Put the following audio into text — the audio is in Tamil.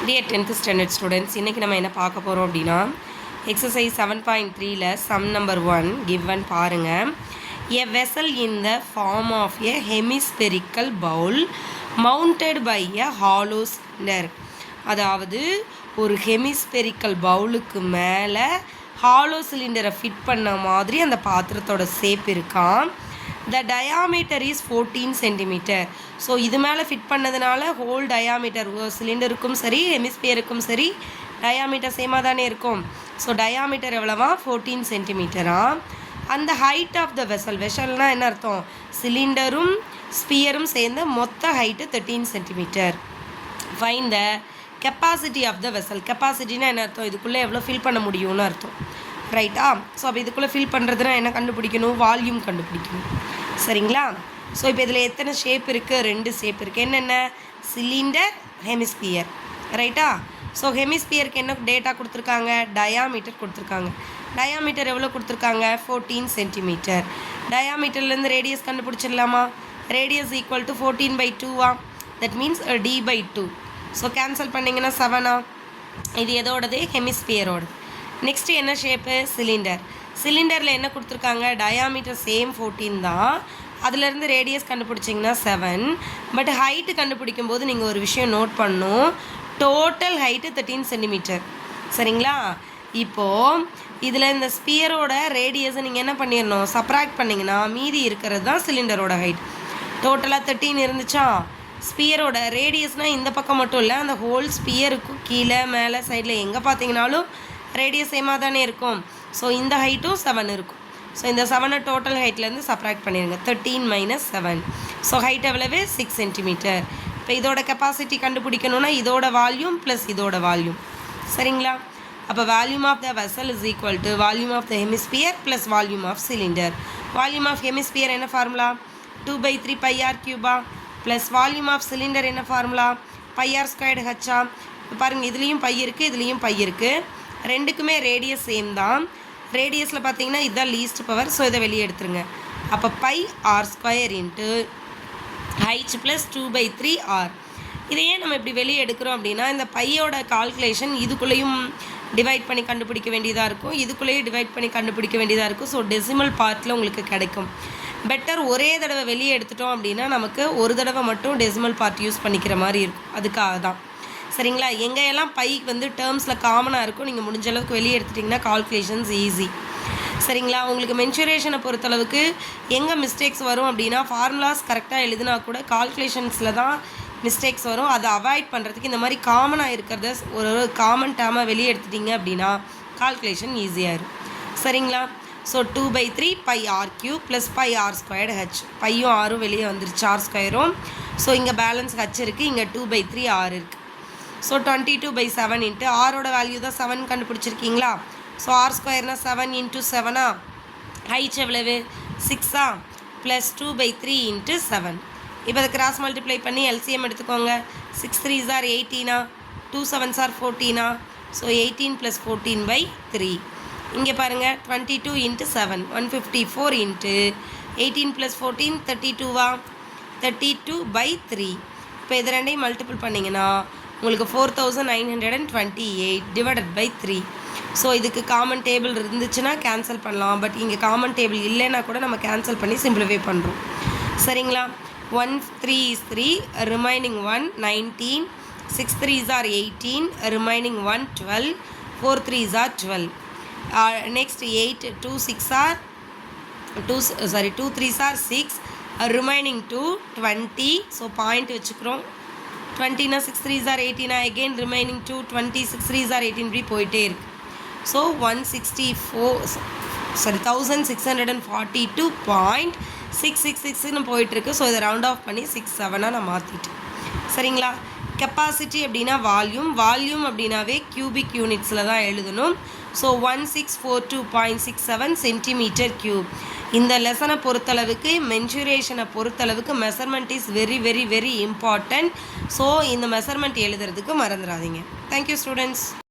Dear 10th standard students, இன்னைக்கு நம்ம என்ன பார்க்க போகிறோம் அப்படின்னா exercise 7.3ல sum number 1 given பாருங்க. A vessel in the form of a hemispherical bowl mounted by a hollow cylinder. அதாவது ஒரு ஹெமிஸ்பெரிக்கல் பவுலுக்கு மேலே ஹாலோ சிலிண்டரை ஃபிட் பண்ண மாதிரி அந்த பாத்திரத்தோட ஷேப் இருக்கான். த டயாமீட்டர் இஸ் 14 சென்டிமீட்டர். ஸோ இது மேலே ஃபிட் பண்ணதுனால ஹோல் டயாமீட்டர் சிலிண்டருக்கும் சரி ஹெமிஸ்பியருக்கும் சரி டயாமீட்டர் சேமாக தானே இருக்கும். ஸோ டயாமீட்டர் எவ்வளவா 14 சென்டிமீட்டரா. அந்த ஹைட் ஆஃப் த வெசல்னால் என்ன அர்த்தம், சிலிண்டரும் ஸ்பியரும் சேர்ந்த மொத்த height 13 centimetre. Find the capacity of the vessel. கெப்பாசிட்டினா என்ன அர்த்தம், இதுக்குள்ளே எவ்வளோ ஃபில் பண்ண முடியும்னு அர்த்தம், ரைட்டா. ஸோ அப்போ இதுக்குள்ளே ஃபில் பண்ணுறதுனா என்ன கண்டுபிடிக்கணும், வால்யூம் கண்டுபிடிக்கணும், சரிங்களா. ஸோ இப்போ இதில் எத்தனை ஷேப் இருக்குது, 2 ஷேப் இருக்குது. என்னென்ன, சிலிண்டர், ஹெமிஸ்பியர், ரைட்டா. ஸோ ஹெமிஸ்பியருக்கு என்ன டேட்டா கொடுத்துருக்காங்க, டயாமீட்டர் கொடுத்துருக்காங்க. டயாமீட்டர் எவ்வளோ கொடுத்துருக்காங்க, 14 சென்டிமீட்டர். டயாமீட்டர்லேருந்து ரேடியஸ் கண்டுபிடிச்சிடலாமா. Radius equal to 14/2 that means d/2. So cancel பண்ணிங்கன்னா 7 இது எதோடது, ஹெமிஸ்பியரோடு. நெக்ஸ்ட்டு என்ன ஷேப்பு, சிலிண்டர். சிலிண்டரில் என்ன கொடுத்துருக்காங்க, டயாமீட்டர் சேம் 14 தான். அதுலேருந்து ரேடியஸ் கண்டுபிடிச்சிங்கன்னா 7. பட் ஹைட்டு கண்டுபிடிக்கும் போது நீங்கள் ஒரு விஷயம் நோட் பண்ணணும், டோட்டல் ஹைட்டு 13 சென்டிமீட்டர், சரிங்களா. இப்போது இதில் இந்த ஸ்பியரோட ரேடியஸை நீங்கள் என்ன பண்ணிடணும், சப்ராக்ட் பண்ணிங்கன்னா மீதி இருக்கிறது தான் சிலிண்டரோட ஹைட். டோட்டலாக 13 இருந்துச்சா. ஸ்பியரோட ரேடியஸ்னால் இந்த பக்கம் மட்டும் இல்லை, அந்த ஹோல் ஸ்பியருக்கும் கீழே மேலே சைடில் எங்கே பார்த்தீங்கனாலும் ரேடியஸ் சேமாக தானே இருக்கும். ஸோ இந்த ஹைட்டும் 7 இருக்கும். ஸோ இந்த 7 டோட்டல் ஹைட்லேருந்து சப்ராக்ட் பண்ணிடுங்க, 13 - 7. ஸோ ஹைட் எவ்வளவு, 6 சென்டிமீட்டர். இப்போ இதோட கெப்பாசிட்டி கண்டுபிடிக்கணுன்னா இதோட வால்யூம் ப்ளஸ் இதோட வால்யூம், சரிங்களா. அப்போ volume of the vessel is equal to volume of the hemisphere plus volume of cylinder. Volume of hemisphere என்ன formula, 2/3 πr³ plus volume of cylinder என்ன ஃபார்முலா, πr² h. இப்போ பாருங்கள், இதுலேயும் பை இருக்குது, இதுலேயும் பை இருக்குது. ரெண்டுக்குமே ரேடியஸ் சேம் தான். ரேடியஸில் பார்த்தீங்கன்னா இதுதான் லீஸ்ட் பவர். ஸோ இதை வெளியே எடுத்துருங்க. அப்போ πr² into h plus 2/3r. இதையே நம்ம இப்படி வெளியே எடுக்கிறோம் அப்படின்னா இந்த பையோட கால்குலேஷன் இதுக்குள்ளேயும் டிவைட் பண்ணி கண்டுபிடிக்க வேண்டியதாக இருக்கும், இதுக்குள்ளேயும் டிவைட் பண்ணி கண்டுபிடிக்க வேண்டியதாக இருக்கும். ஸோ டெசிமல் பார்ட்டில் உங்களுக்கு கிடைக்கும். பெட்டர் ஒரே தடவை வெளியே எடுத்துட்டோம் அப்படின்னா நமக்கு ஒரு தடவை மட்டும் டெசிமல் பார்ட் யூஸ் பண்ணிக்கிற மாதிரி இருக்கும், அதுக்காக தான், சரிங்களா. எங்கெல்லாம் பை டேர்ம்ஸில் காமனாக இருக்கும் நீங்கள் முடிஞ்ச அளவுக்கு வெளியே எடுத்துட்டிங்கன்னா கால்குலேஷன்ஸ் ஈஸி, சரிங்களா. உங்களுக்கு மென்சுரேஷனை பொறுத்தளவுக்கு எங்கே மிஸ்டேக்ஸ் வரும் அப்படின்னா ஃபார்முலாஸ் கரெக்டாக எழுதினா கூட கால்குலேஷன்ஸில் தான் மிஸ்டேக்ஸ் வரும். அதை அவாய்ட் பண்ணுறதுக்கு இந்த மாதிரி காமனாக இருக்கிறத ஒரு காமன் டேர்மாக வெளியே எடுத்துட்டிங்க அப்படின்னா கால்குலேஷன் ஈஸியாக இருக்கும், சரிங்களா. So 2/3 πr³ plus πr² h. பையும் ஆரும் வெளியே வந்துருச்சு, r²ம். ஸோ இங்கே பேலன்ஸ் h இருக்குது, இங்கே 2/3 r இருக்குது. ஸோ 22/7 இன்ட்டு ஆரோட வேல்யூ தான் 7 கண்டுபிடிச்சிருக்கீங்களா. ஸோ r²னா 7 × 7 h எவ்வளவு 6 ப்ளஸ் 2/3 இன்ட்டு 7. இப்போ அதை கிராஸ் மல்டிப்ளை பண்ணி எல்சிஎம் எடுத்துக்கோங்க. 6 3s are 18, 2 7s are 14. So 18 + 14/3. இங்கே பாருங்கள் 22 × 7 154 இன்ட்டு 18 + 14 32 32/3. இப்போ இது ரெண்டையும் மல்டிபிள் பண்ணிங்கன்னா உங்களுக்கு 4928 /3. ஸோ இதுக்கு காமன் டேபிள் இருந்துச்சுன்னா கேன்சல் பண்ணலாம். பட் இங்கே காமன் டேபிள் இல்லைன்னா கூட நம்ம கேன்சல் பண்ணி சிம்பிளிஃபை பண்ணுறோம், சரிங்களா. 1 3 is 3, remaining 1 19, 6 3s are 18, remaining 1 12, 4 3s are 12. Next 8 2 6 are 2 3s are 6, remaining 2 20. So point வச்சுக்கிறோம். 20 6 3s are 18, again remaining 2 20, 6 3s are 18, இப்படி போயிட்டே இருக்குது. ஸோ 1642.666ன்னு போயிட்டுருக்கு. ஸோ இதை ரவுண்ட் ஆஃப் பண்ணி 67 நான் மாற்றிட்டேன், சரிங்களா. கெப்பாசிட்டி அப்படின்னா வால்யூம் அப்படின்னாவே கியூபிக் யூனிட்ஸில் தான் எழுதணும். So 1642.67 cm3. இந்த லெசனை பொறுத்தளவுக்கு மென்சுரேஷனை பொறுத்தளவுக்கு measurement is very very very important. So இந்த மெஷர்மெண்ட் எழுதுறதுக்கு மறந்துடாதீங்க. Thank you students.